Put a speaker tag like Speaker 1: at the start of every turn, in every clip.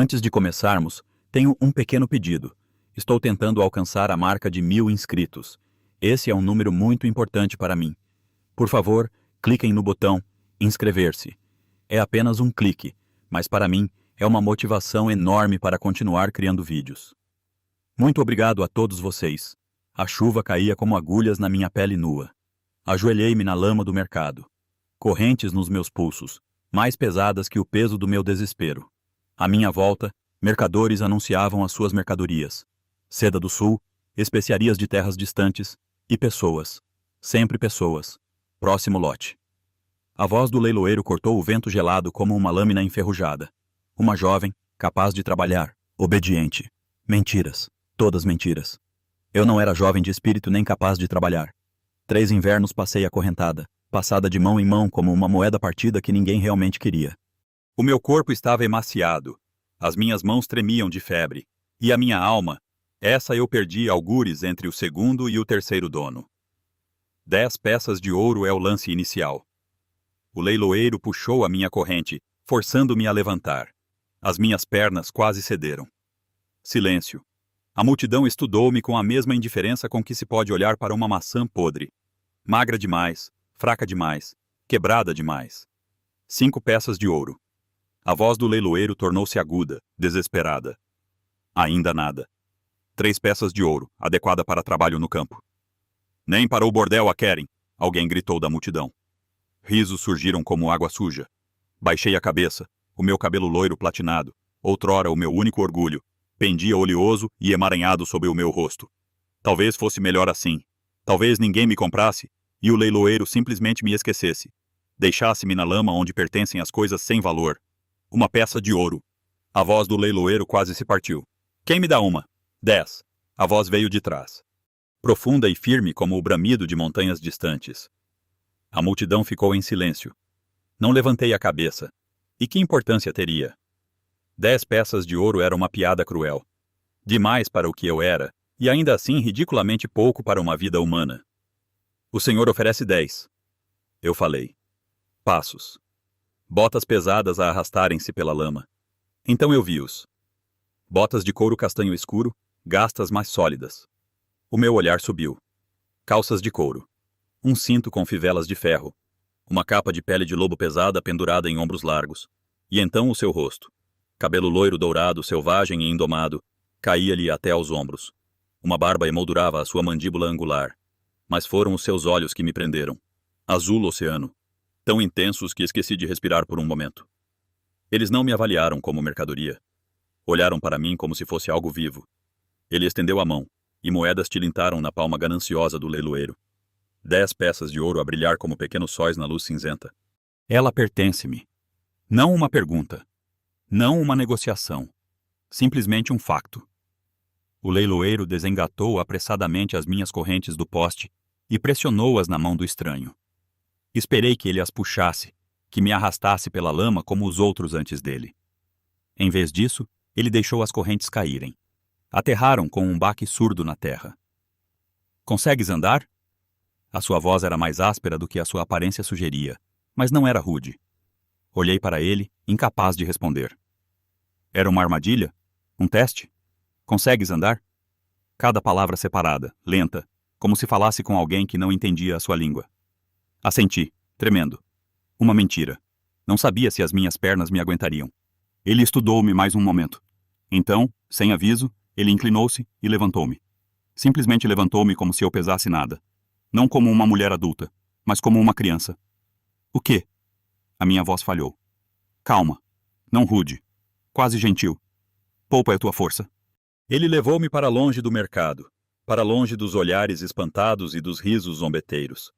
Speaker 1: Antes de começarmos, tenho um pequeno pedido. Estou tentando alcançar a marca de 1000 inscritos. Esse é um número muito importante para mim. Por favor, cliquem no botão inscrever-se. É apenas um clique, mas para mim é uma motivação enorme para continuar criando vídeos. Muito obrigado a todos vocês. A chuva caía como agulhas na minha pele nua. Ajoelhei-me na lama do mercado. Correntes nos meus pulsos, mais pesadas que o peso do meu desespero. À minha volta, mercadores anunciavam as suas mercadorias. Seda do sul, especiarias de terras distantes e pessoas. Sempre pessoas. Próximo lote. A voz do leiloeiro cortou o vento gelado como uma lâmina enferrujada. Uma jovem, capaz de trabalhar, obediente. Mentiras. Todas mentiras. Eu não era jovem de espírito nem capaz de trabalhar. 3 invernos passei acorrentada, passada de mão em mão como uma moeda partida que ninguém realmente queria. O meu corpo estava emaciado, as minhas mãos tremiam de febre, e a minha alma, essa eu perdi algures entre o segundo e o terceiro dono. 10 peças de ouro é o lance inicial. O leiloeiro puxou a minha corrente, forçando-me a levantar. As minhas pernas quase cederam. Silêncio. A multidão estudou-me com a mesma indiferença com que se pode olhar para uma maçã podre. Magra demais, fraca demais, quebrada demais. 5 peças de ouro. A voz do leiloeiro tornou-se aguda, desesperada. Ainda nada. 3 peças de ouro, adequada para trabalho no campo. Nem para o bordel a querem, alguém gritou da multidão. Risos surgiram como água suja. Baixei a cabeça, o meu cabelo loiro platinado, outrora o meu único orgulho, pendia oleoso e emaranhado sobre o meu rosto. Talvez fosse melhor assim. Talvez ninguém me comprasse e o leiloeiro simplesmente me esquecesse. Deixasse-me na lama onde pertencem as coisas sem valor. Uma peça de ouro. A voz do leiloeiro quase se partiu. Quem me dá uma? 10. A voz veio de trás. Profunda e firme como o bramido de montanhas distantes. A multidão ficou em silêncio. Não levantei a cabeça. E que importância teria? 10 peças de ouro era uma piada cruel. Demais para o que eu era, e ainda assim ridiculamente pouco para uma vida humana. O senhor oferece 10. Eu falei. Passos. Botas pesadas a arrastarem-se pela lama. Então eu vi-os. Botas de couro castanho escuro, gastas mas sólidas. O meu olhar subiu. Calças de couro. Um cinto com fivelas de ferro. Uma capa de pele de lobo pesada pendurada em ombros largos. E então o seu rosto. Cabelo loiro dourado, selvagem e indomado, caía-lhe até aos ombros. Uma barba emoldurava a sua mandíbula angular. Mas foram os seus olhos que me prenderam. Azul oceano. Tão intensos que esqueci de respirar por um momento. Eles não me avaliaram como mercadoria. Olharam para mim como se fosse algo vivo. Ele estendeu a mão, e moedas tilintaram na palma gananciosa do leiloeiro. 10 peças de ouro a brilhar como pequenos sóis na luz cinzenta. Ela pertence-me. Não uma pergunta. Não uma negociação. Simplesmente um facto. O leiloeiro desengatou apressadamente as minhas correntes do poste e pressionou-as na mão do estranho. Esperei que ele as puxasse, que me arrastasse pela lama como os outros antes dele. Em vez disso, ele deixou as correntes caírem. Aterraram com um baque surdo na terra. Consegues andar? A sua voz era mais áspera do que a sua aparência sugeria, mas não era rude. Olhei para ele, incapaz de responder. Era uma armadilha? Um teste? Consegues andar? Cada palavra separada, lenta, como se falasse com alguém que não entendia a sua língua. Assenti, tremendo. Uma mentira. Não sabia se as minhas pernas me aguentariam. Ele estudou-me mais um momento. Então, sem aviso, ele inclinou-se e levantou-me. Simplesmente levantou-me como se eu pesasse nada. Não como uma mulher adulta, mas como uma criança. O quê? A minha voz falhou. Calma. Não rude. Quase gentil. Poupa a tua força. Ele levou-me para longe do mercado, para longe dos olhares espantados e dos risos zombeteiros.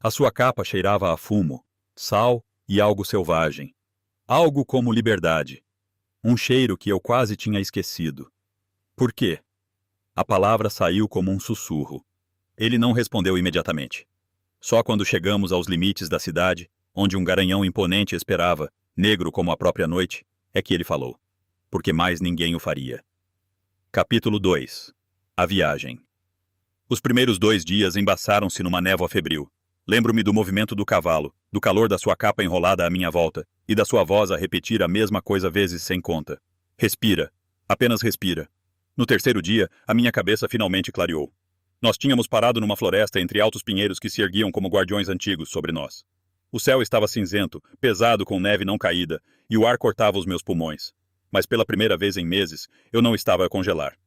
Speaker 1: A sua capa cheirava a fumo, sal e algo selvagem. Algo como liberdade. Um cheiro que eu quase tinha esquecido. Por quê? A palavra saiu como um sussurro. Ele não respondeu imediatamente. Só quando chegamos aos limites da cidade, onde um garanhão imponente esperava, negro como a própria noite, é que ele falou. Porque mais ninguém o faria. Capítulo 2. A viagem. Os primeiros 2 dias embaçaram-se numa névoa febril. Lembro-me do movimento do cavalo, do calor da sua capa enrolada à minha volta, e da sua voz a repetir a mesma coisa vezes sem conta. Respira. Apenas respira. No terceiro dia, a minha cabeça finalmente clareou. Nós tínhamos parado numa floresta entre altos pinheiros que se erguiam como guardiões antigos sobre nós. O céu estava cinzento, pesado com neve não caída, e o ar cortava os meus pulmões. Mas pela primeira vez em meses, eu não estava a congelar.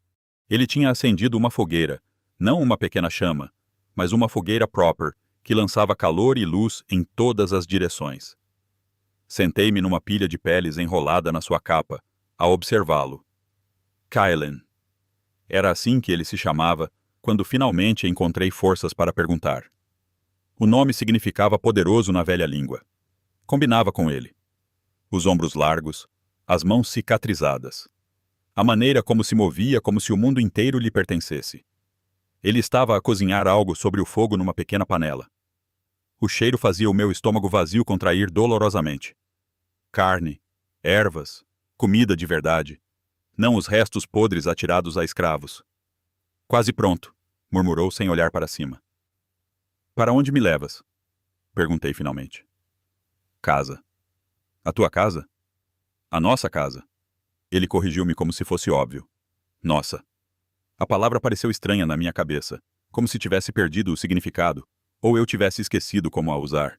Speaker 1: Ele tinha acendido uma fogueira, não uma pequena chama, mas uma fogueira proper, que lançava calor e luz em todas as direções. Sentei-me numa pilha de peles enrolada na sua capa, a observá-lo. Kylen. Era assim que ele se chamava, quando finalmente encontrei forças para perguntar. O nome significava poderoso na velha língua. Combinava com ele. Os ombros largos, as mãos cicatrizadas. A maneira como se movia como se o mundo inteiro lhe pertencesse. Ele estava a cozinhar algo sobre o fogo numa pequena panela. O cheiro fazia o meu estômago vazio contrair dolorosamente. Carne, ervas, comida de verdade. Não os restos podres atirados a escravos. Quase pronto, murmurou sem olhar para cima. Para onde me levas? Perguntei finalmente. Casa. A tua casa? A nossa casa. Ele corrigiu-me como se fosse óbvio. Nossa. A palavra pareceu estranha na minha cabeça, como se tivesse perdido o significado, ou eu tivesse esquecido como a usar.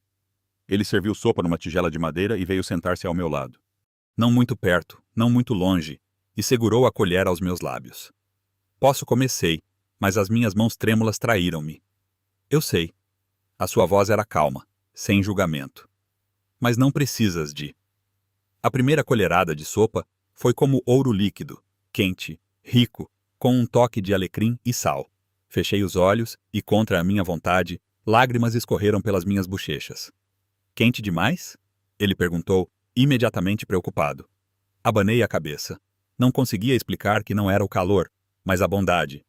Speaker 1: Ele serviu sopa numa tigela de madeira e veio sentar-se ao meu lado. Não muito perto, não muito longe, e segurou a colher aos meus lábios. Posso comer, sei, mas as minhas mãos trêmulas traíram-me. Eu sei. A sua voz era calma, sem julgamento. Mas não precisas de. A primeira colherada de sopa foi como ouro líquido, quente, rico, com um toque de alecrim e sal. Fechei os olhos e, contra a minha vontade, lágrimas escorreram pelas minhas bochechas. Quente demais? Ele perguntou, imediatamente preocupado. Abanei a cabeça. Não conseguia explicar que não era o calor, mas a bondade.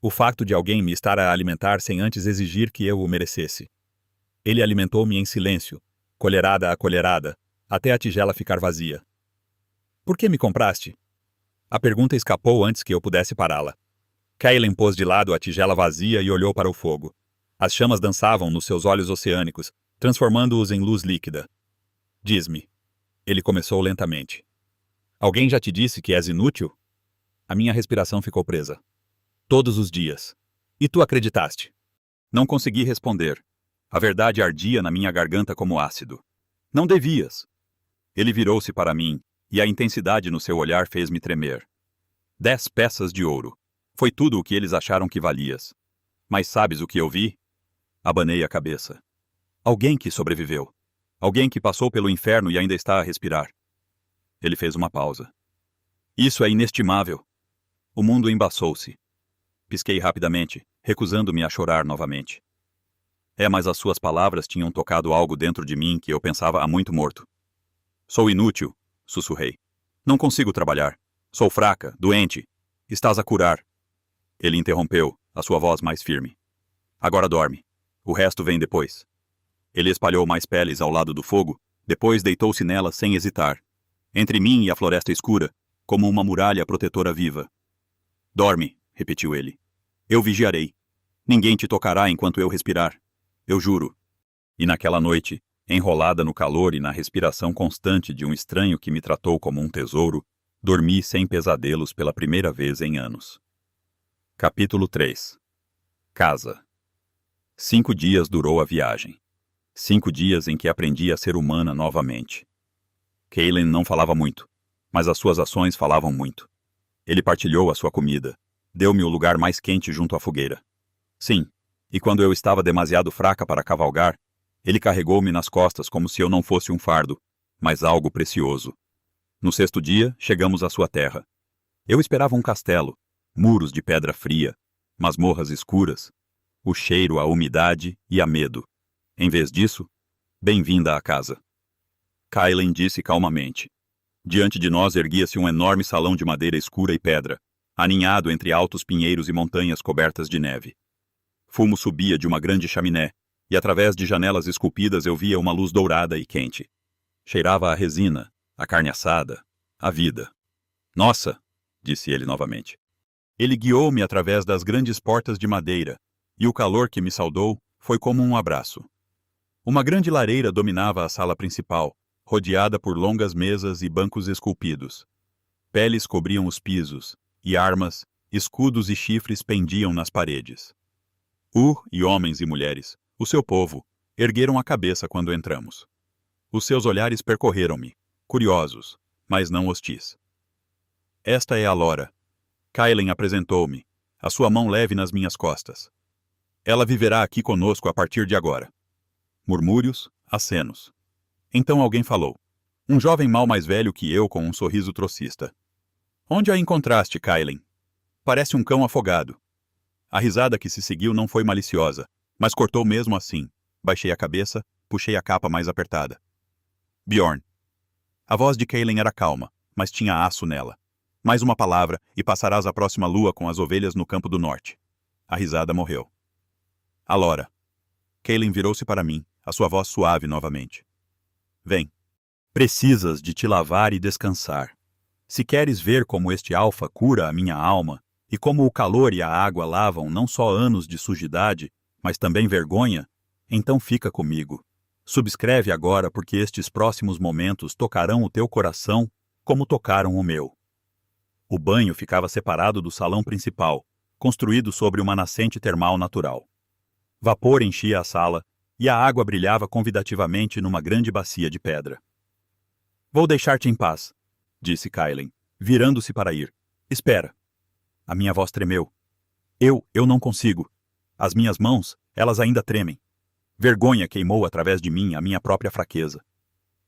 Speaker 1: O facto de alguém me estar a alimentar sem antes exigir que eu o merecesse. Ele alimentou-me em silêncio, colherada a colherada, até a tigela ficar vazia. Por que me compraste? A pergunta escapou antes que eu pudesse pará-la. Kylen pôs de lado a tigela vazia e olhou para o fogo. As chamas dançavam nos seus olhos oceânicos, transformando-os em luz líquida. Diz-me. Ele começou lentamente. Alguém já te disse que és inútil? A minha respiração ficou presa. Todos os dias. E tu acreditaste? Não consegui responder. A verdade ardia na minha garganta como ácido. Não devias. Ele virou-se para mim, e a intensidade no seu olhar fez-me tremer. 10 peças de ouro. Foi tudo o que eles acharam que valias. Mas sabes o que eu vi? Abanei a cabeça. Alguém que sobreviveu. Alguém que passou pelo inferno e ainda está a respirar. Ele fez uma pausa. Isso é inestimável. O mundo embaçou-se. Pisquei rapidamente, recusando-me a chorar novamente. Mas as suas palavras tinham tocado algo dentro de mim que eu pensava há muito morto. Sou inútil, sussurrei. Não consigo trabalhar. Sou fraca, doente. Estás a curar. Ele interrompeu, a sua voz mais firme. Agora dorme. O resto vem depois. Ele espalhou mais peles ao lado do fogo, depois deitou-se nela sem hesitar. Entre mim e a floresta escura, como uma muralha protetora viva. Dorme, repetiu ele. Eu vigiarei. Ninguém te tocará enquanto eu respirar. Eu juro. E naquela noite, enrolada no calor e na respiração constante de um estranho que me tratou como um tesouro, dormi sem pesadelos pela primeira vez em anos. Capítulo 3. Casa. 5 dias durou a viagem. 5 dias em que aprendi a ser humana novamente. Kylen não falava muito, mas as suas ações falavam muito. Ele partilhou a sua comida. Deu-me o lugar mais quente junto à fogueira. Sim, e quando eu estava demasiado fraca para cavalgar, ele carregou-me nas costas como se eu não fosse um fardo, mas algo precioso. No 6º dia, chegamos à sua terra. Eu esperava um castelo, muros de pedra fria, masmorras escuras, o cheiro, a umidade e a medo. Em vez disso, bem-vinda à casa. Kylen disse calmamente. Diante de nós erguia-se um enorme salão de madeira escura e pedra, aninhado entre altos pinheiros e montanhas cobertas de neve. Fumo subia de uma grande chaminé, e através de janelas esculpidas eu via uma luz dourada e quente. Cheirava a resina, a carne assada, a vida. Nossa, disse ele novamente. Ele guiou-me através das grandes portas de madeira, e o calor que me saudou foi como um abraço. Uma grande lareira dominava a sala principal, rodeada por longas mesas e bancos esculpidos. Peles cobriam os pisos, e armas, escudos e chifres pendiam nas paredes. E homens e mulheres, o seu povo, ergueram a cabeça quando entramos. Os seus olhares percorreram-me, curiosos, mas não hostis. Esta é a Lora. Kailen apresentou-me, a sua mão leve nas minhas costas. Ela viverá aqui conosco a partir de agora. Murmúrios, acenos. Então alguém falou. Um jovem mal mais velho que eu com um sorriso trocista. Onde a encontraste, Kailen? Parece um cão afogado. A risada que se seguiu não foi maliciosa, mas cortou mesmo assim. Baixei a cabeça, puxei a capa mais apertada. Bjorn. A voz de Kailen era calma, mas tinha aço nela. Mais uma palavra e passarás a próxima lua com as ovelhas no campo do norte. A risada morreu. A Lora. Kailen virou-se para mim, a sua voz suave novamente. Vem. Precisas de te lavar e descansar. Se queres ver como este alfa cura a minha alma, e como o calor e a água lavam não só anos de sujidade, mas também vergonha, então fica comigo. Subscreve agora porque estes próximos momentos tocarão o teu coração como tocaram o meu. O banho ficava separado do salão principal, construído sobre uma nascente termal natural. Vapor enchia a sala e a água brilhava convidativamente numa grande bacia de pedra. Vou deixar-te em paz, disse Kailen, virando-se para ir. Espera. A minha voz tremeu. Eu não consigo. As minhas mãos, elas ainda tremem. Vergonha queimou através de mim a minha própria fraqueza.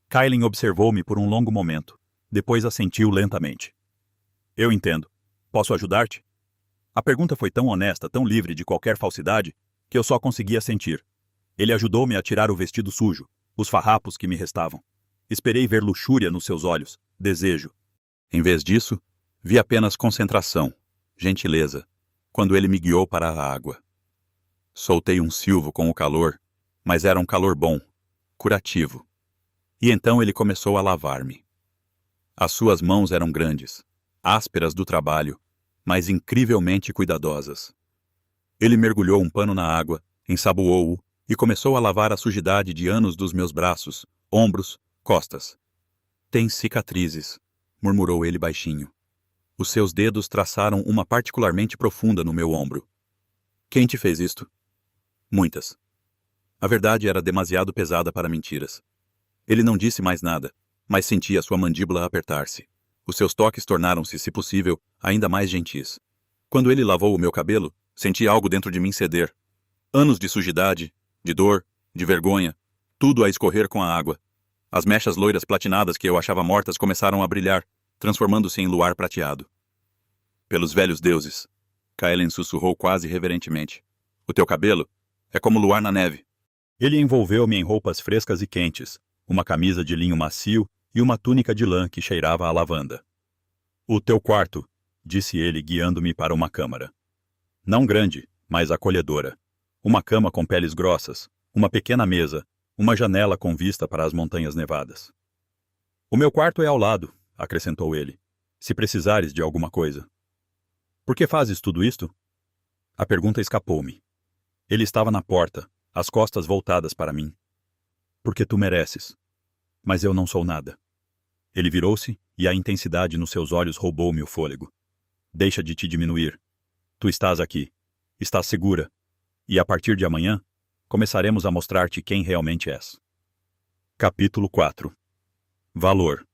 Speaker 1: Kailen observou-me por um longo momento. Depois assentiu lentamente. Eu entendo. Posso ajudar-te? A pergunta foi tão honesta, tão livre de qualquer falsidade, que eu só conseguia sentir. Ele ajudou-me a tirar o vestido sujo, os farrapos que me restavam. Esperei ver luxúria nos seus olhos, desejo. Em vez disso, vi apenas concentração, gentileza, quando ele me guiou para a água. Soltei um silvo com o calor, mas era um calor bom, curativo. E então ele começou a lavar-me. As suas mãos eram grandes, ásperas do trabalho, mas incrivelmente cuidadosas. Ele mergulhou um pano na água, ensaboou-o e começou a lavar a sujidade de anos dos meus braços, ombros, costas. Tens cicatrizes, murmurou ele baixinho. Os seus dedos traçaram uma particularmente profunda no meu ombro. Quem te fez isto? Muitas. A verdade era demasiado pesada para mentiras. Ele não disse mais nada, mas sentia sua mandíbula apertar-se. Os seus toques tornaram-se, se possível, ainda mais gentis. Quando ele lavou o meu cabelo, senti algo dentro de mim ceder. Anos de sujidade, de dor, de vergonha, tudo a escorrer com a água. As mechas loiras platinadas que eu achava mortas começaram a brilhar, transformando-se em luar prateado. Pelos velhos deuses, Kailen sussurrou quase reverentemente. O teu cabelo é como luar na neve. Ele envolveu-me em roupas frescas e quentes, uma camisa de linho macio e uma túnica de lã que cheirava a lavanda. O teu quarto, disse ele guiando-me para uma câmara. Não grande, mas acolhedora. Uma cama com peles grossas, uma pequena mesa, uma janela com vista para as montanhas nevadas. O meu quarto é ao lado, acrescentou ele, se precisares de alguma coisa. Por que fazes tudo isto? A pergunta escapou-me. Ele estava na porta, as costas voltadas para mim. Porque tu mereces. Mas eu não sou nada. Ele virou-se e a intensidade nos seus olhos roubou-me o fôlego. Deixa de te diminuir. Tu estás aqui. Estás segura. E a partir de amanhã, começaremos a mostrar-te quem realmente és. Capítulo 4. Valor.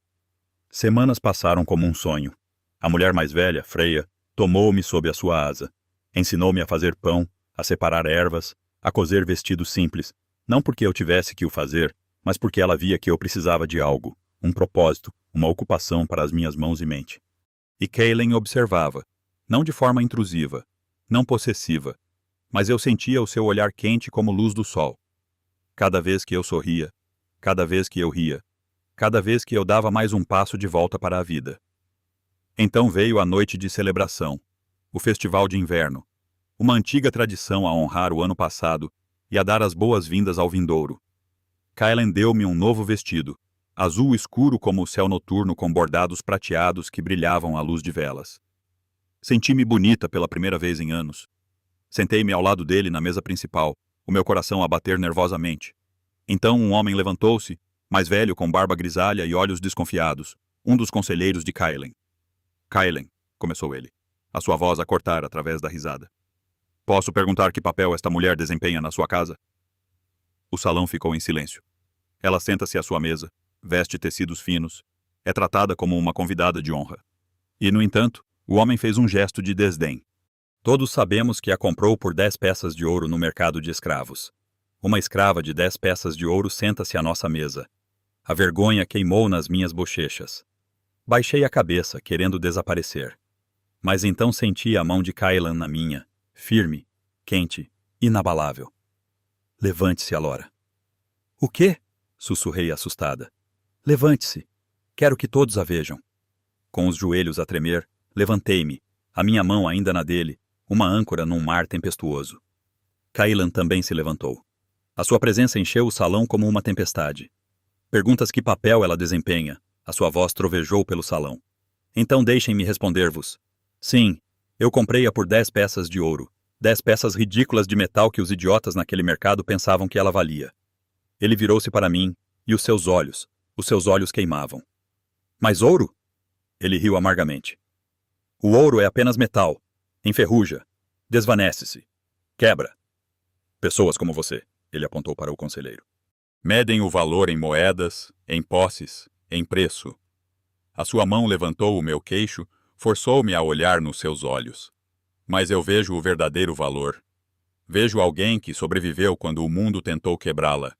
Speaker 1: Semanas passaram como um sonho. A mulher mais velha, Freya, tomou-me sob a sua asa. Ensinou-me a fazer pão, a separar ervas, a coser vestidos simples, não porque eu tivesse que o fazer, mas porque ela via que eu precisava de algo, um propósito, uma ocupação para as minhas mãos e mente. E Kailen observava, não de forma intrusiva, não possessiva, mas eu sentia o seu olhar quente como luz do sol. Cada vez que eu sorria, cada vez que eu ria, cada vez que eu dava mais um passo de volta para a vida. Então veio a noite de celebração, o festival de inverno, uma antiga tradição a honrar o ano passado e a dar as boas-vindas ao vindouro. Kailen deu-me um novo vestido, azul escuro como o céu noturno com bordados prateados que brilhavam à luz de velas. Senti-me bonita pela primeira vez em anos. Sentei-me ao lado dele na mesa principal, o meu coração a bater nervosamente. Então um homem levantou-se, mais velho com barba grisalha e olhos desconfiados, um dos conselheiros de Kailen. Kailen, começou ele, a sua voz a cortar através da risada. Posso perguntar que papel esta mulher desempenha na sua casa? O salão ficou em silêncio. Ela senta-se à sua mesa, veste tecidos finos, é tratada como uma convidada de honra. E, no entanto, o homem fez um gesto de desdém. Todos sabemos que a comprou por 10 peças de ouro no mercado de escravos. Uma escrava de 10 peças de ouro senta-se à nossa mesa. A vergonha queimou nas minhas bochechas. Baixei a cabeça, querendo desaparecer. Mas então senti a mão de Kailan na minha, firme, quente, inabalável. Levante-se, Alora. O quê? Sussurrei assustada. Levante-se. Quero que todos a vejam. Com os joelhos a tremer, levantei-me, a minha mão ainda na dele, uma âncora num mar tempestuoso. Kailan também se levantou. A sua presença encheu o salão como uma tempestade. Perguntas que papel ela desempenha, a sua voz trovejou pelo salão. Então deixem-me responder-vos. Sim, eu comprei-a por 10 peças de ouro, 10 peças ridículas de metal que os idiotas naquele mercado pensavam que ela valia. Ele virou-se para mim, e os seus olhos queimavam. Mas ouro? Ele riu amargamente. O ouro é apenas metal. Enferruja. Desvanece-se. Quebra. Pessoas como você, ele apontou para o conselheiro. Medem o valor em moedas, em posses, em preço. A sua mão levantou o meu queixo, forçou-me a olhar nos seus olhos. Mas eu vejo o verdadeiro valor. Vejo alguém que sobreviveu quando o mundo tentou quebrá-la.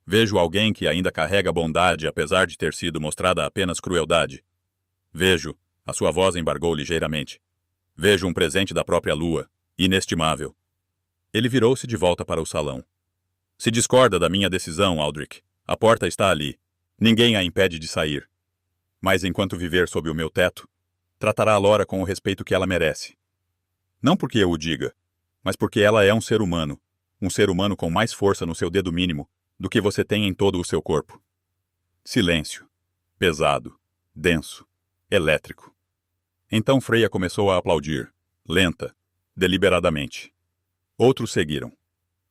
Speaker 1: Vejo alguém que ainda carrega bondade apesar de ter sido mostrada apenas crueldade. Vejo, a sua voz embargou ligeiramente. Vejo um presente da própria lua, inestimável. Ele virou-se de volta para o salão. Se discorda da minha decisão, Aldrich. A porta está ali. Ninguém a impede de sair. Mas enquanto viver sob o meu teto, tratará a Lora com o respeito que ela merece. Não porque eu o diga, mas porque ela é um ser humano com mais força no seu dedo mínimo do que você tem em todo o seu corpo. Silêncio. Pesado. Denso. Elétrico. Então Freya começou a aplaudir, lenta, deliberadamente. Outros seguiram.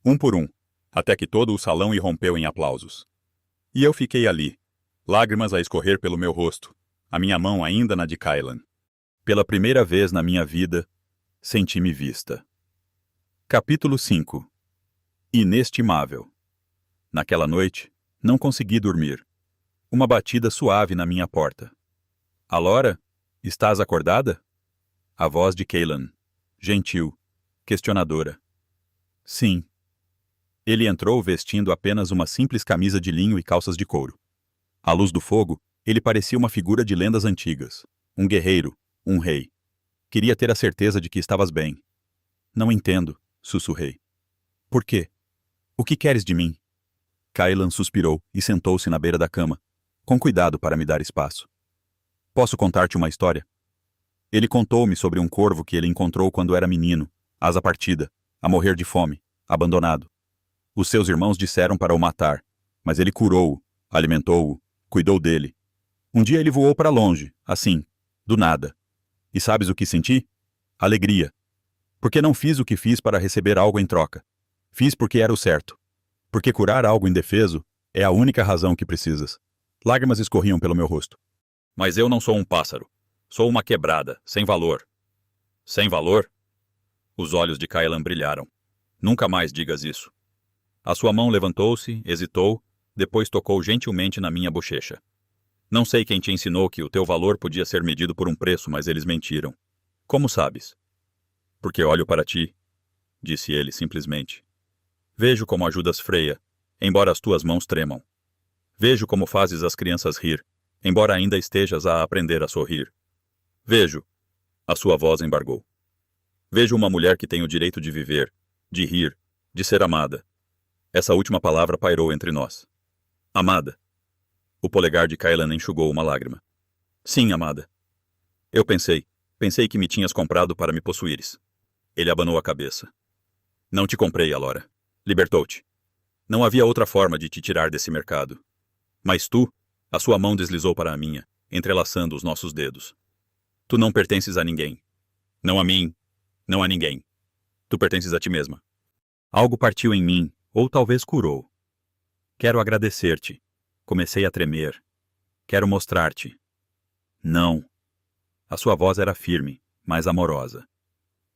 Speaker 1: Um por um, até que todo o salão irrompeu em aplausos. E eu fiquei ali, lágrimas a escorrer pelo meu rosto, a minha mão ainda na de Kailan. Pela primeira vez na minha vida, senti-me vista. Capítulo 5. Inestimável. Naquela noite, não consegui dormir. Uma batida suave na minha porta. Alora, estás acordada? A voz de Kailan, gentil, questionadora. Sim. Ele entrou vestindo apenas uma simples camisa de linho e calças de couro. À luz do fogo, ele parecia uma figura de lendas antigas. Um guerreiro, um rei. Queria ter a certeza de que estavas bem. Não entendo, sussurrei. Por quê? O que queres de mim? Kailan suspirou e sentou-se na beira da cama, com cuidado para me dar espaço. Posso contar-te uma história? Ele contou-me sobre um corvo que ele encontrou quando era menino, asa partida, a morrer de fome, abandonado. Os seus irmãos disseram para o matar, mas ele curou-o, alimentou-o, cuidou dele. Um dia ele voou para longe, assim, do nada. E sabes o que senti? Alegria. Porque não fiz o que fiz para receber algo em troca. Fiz porque era o certo. Porque curar algo indefeso é a única razão que precisas. Lágrimas escorriam pelo meu rosto. Mas eu não sou um pássaro. Sou uma quebrada, sem valor. Sem valor? Os olhos de Kailan brilharam. Nunca mais digas isso. A sua mão levantou-se, hesitou, depois tocou gentilmente na minha bochecha. Não sei quem te ensinou que o teu valor podia ser medido por um preço, mas eles mentiram. Como sabes? Porque olho para ti, disse ele simplesmente. Vejo como ajudas Freya, embora as tuas mãos tremam. Vejo como fazes as crianças rir, embora ainda estejas a aprender a sorrir. Vejo. A sua voz embargou. Vejo uma mulher que tem o direito de viver, de rir, de ser amada. Essa última palavra pairou entre nós. Amada. O polegar de Kailan enxugou uma lágrima. Sim, amada. Eu pensei que me tinhas comprado para me possuíres. Ele abanou a cabeça. Não te comprei, Alora. Libertou-te. Não havia outra forma de te tirar desse mercado. Mas tu, a sua mão deslizou para a minha, entrelaçando os nossos dedos. Tu não pertences a ninguém. Não a mim, não a ninguém. Tu pertences a ti mesma. Algo partiu em mim, ou talvez curou. Quero agradecer-te. Comecei a tremer. Quero mostrar-te. Não. A sua voz era firme, mas amorosa.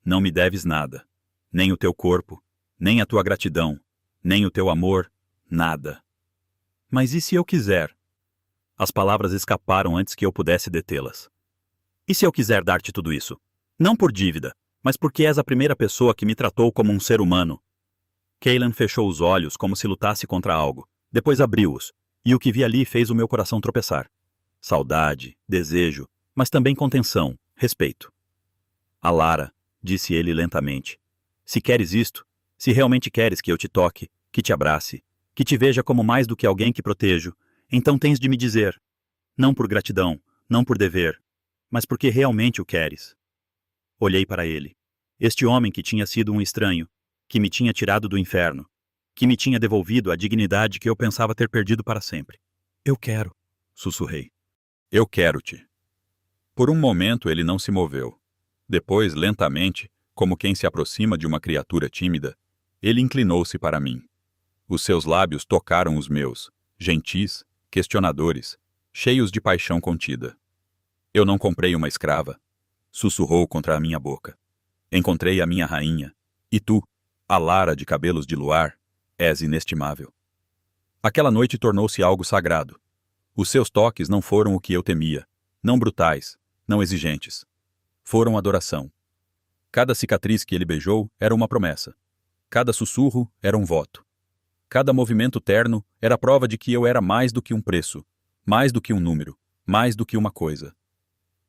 Speaker 1: Não me deves nada. Nem o teu corpo, nem a tua gratidão, nem o teu amor, nada. Mas e se eu quiser? As palavras escaparam antes que eu pudesse detê-las. E se eu quiser dar-te tudo isso? Não por dívida, mas porque és a primeira pessoa que me tratou como um ser humano. Cailan fechou os olhos como se lutasse contra algo. Depois abriu-os, e o que vi ali fez o meu coração tropeçar. Saudade, desejo, mas também contenção, respeito. Alara, disse ele lentamente, se queres isto, se realmente queres que eu te toque, que te abrace, que te veja como mais do que alguém que protejo, então tens de me dizer, não por gratidão, não por dever, mas porque realmente o queres. Olhei para ele. Este homem que tinha sido um estranho, que me tinha tirado do inferno, que me tinha devolvido a dignidade que eu pensava ter perdido para sempre. Eu quero, sussurrei. Eu quero-te. Por um momento ele não se moveu. Depois, lentamente, como quem se aproxima de uma criatura tímida, ele inclinou-se para mim. Os seus lábios tocaram os meus, gentis, questionadores, cheios de paixão contida. Eu não comprei uma escrava, sussurrou contra a minha boca. Encontrei a minha rainha, e tu, Alara de cabelos de luar, és inestimável. Aquela noite tornou-se algo sagrado. Os seus toques não foram o que eu temia, não brutais, não exigentes. Foram adoração. Cada cicatriz que ele beijou era uma promessa. Cada sussurro era um voto. Cada movimento terno era prova de que eu era mais do que um preço, mais do que um número, mais do que uma coisa.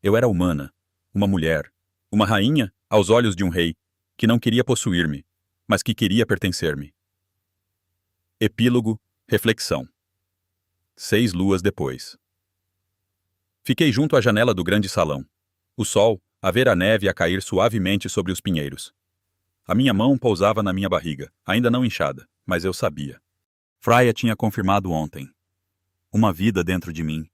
Speaker 1: Eu era humana, uma mulher, uma rainha aos olhos de um rei, que não queria possuir-me, mas que queria pertencer-me. Epílogo, reflexão. 6 luas depois. Fiquei junto à janela do grande salão. O sol, a ver a neve a cair suavemente sobre os pinheiros. A minha mão pousava na minha barriga, ainda não inchada, mas eu sabia. Freya tinha confirmado ontem. Uma vida dentro de mim.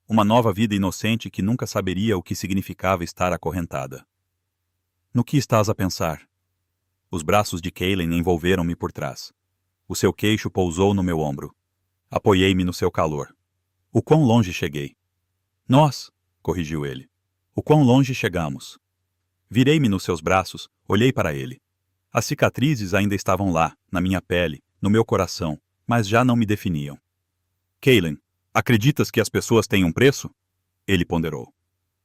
Speaker 1: Uma nova vida inocente que nunca saberia o que significava estar acorrentada. No que estás a pensar? Os braços de Cailan envolveram-me por trás. O seu queixo pousou no meu ombro. Apoiei-me no seu calor. O quão longe cheguei? Nós, corrigiu ele. O quão longe chegamos? Virei-me nos seus braços, olhei para ele. As cicatrizes ainda estavam lá, na minha pele, no meu coração, mas já não me definiam. Cailan, acreditas que as pessoas têm um preço? Ele ponderou.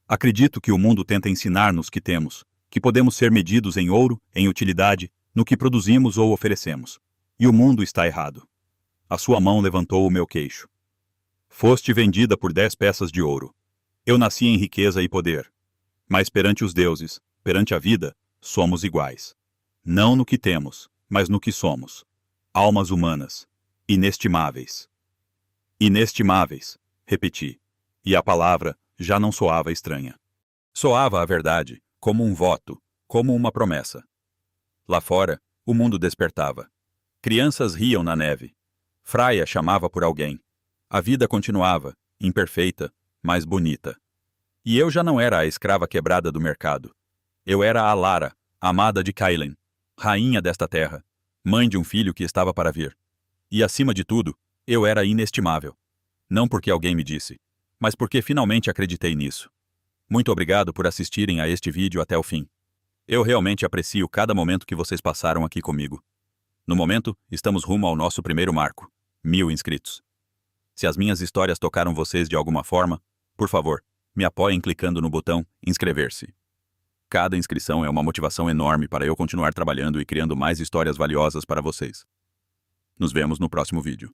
Speaker 1: Acredito que o mundo tenta ensinar-nos que temos, que podemos ser medidos em ouro, em utilidade, no que produzimos ou oferecemos. E o mundo está errado. A sua mão levantou o meu queixo. Foste vendida por 10 peças de ouro. Eu nasci em riqueza e poder. Mas perante os deuses, perante a vida, somos iguais. Não no que temos, mas no que somos. Almas humanas, inestimáveis. Inestimáveis, repeti. E a palavra já não soava estranha. Soava a verdade, como um voto, como uma promessa. Lá fora, o mundo despertava. Crianças riam na neve. Freya chamava por alguém. A vida continuava, imperfeita, mas bonita. E eu já não era a escrava quebrada do mercado. Eu era a Alara, amada de Cailan, rainha desta terra, mãe de um filho que estava para vir. E acima de tudo, eu era inestimável. Não porque alguém me disse, mas porque finalmente acreditei nisso. Muito obrigado por assistirem a este vídeo até o fim. Eu realmente aprecio cada momento que vocês passaram aqui comigo. No momento, estamos rumo ao nosso primeiro marco, 1000 inscritos. Se as minhas histórias tocaram vocês de alguma forma, por favor, me apoiem clicando no botão inscrever-se. Cada inscrição é uma motivação enorme para eu continuar trabalhando e criando mais histórias valiosas para vocês. Nos vemos no próximo vídeo.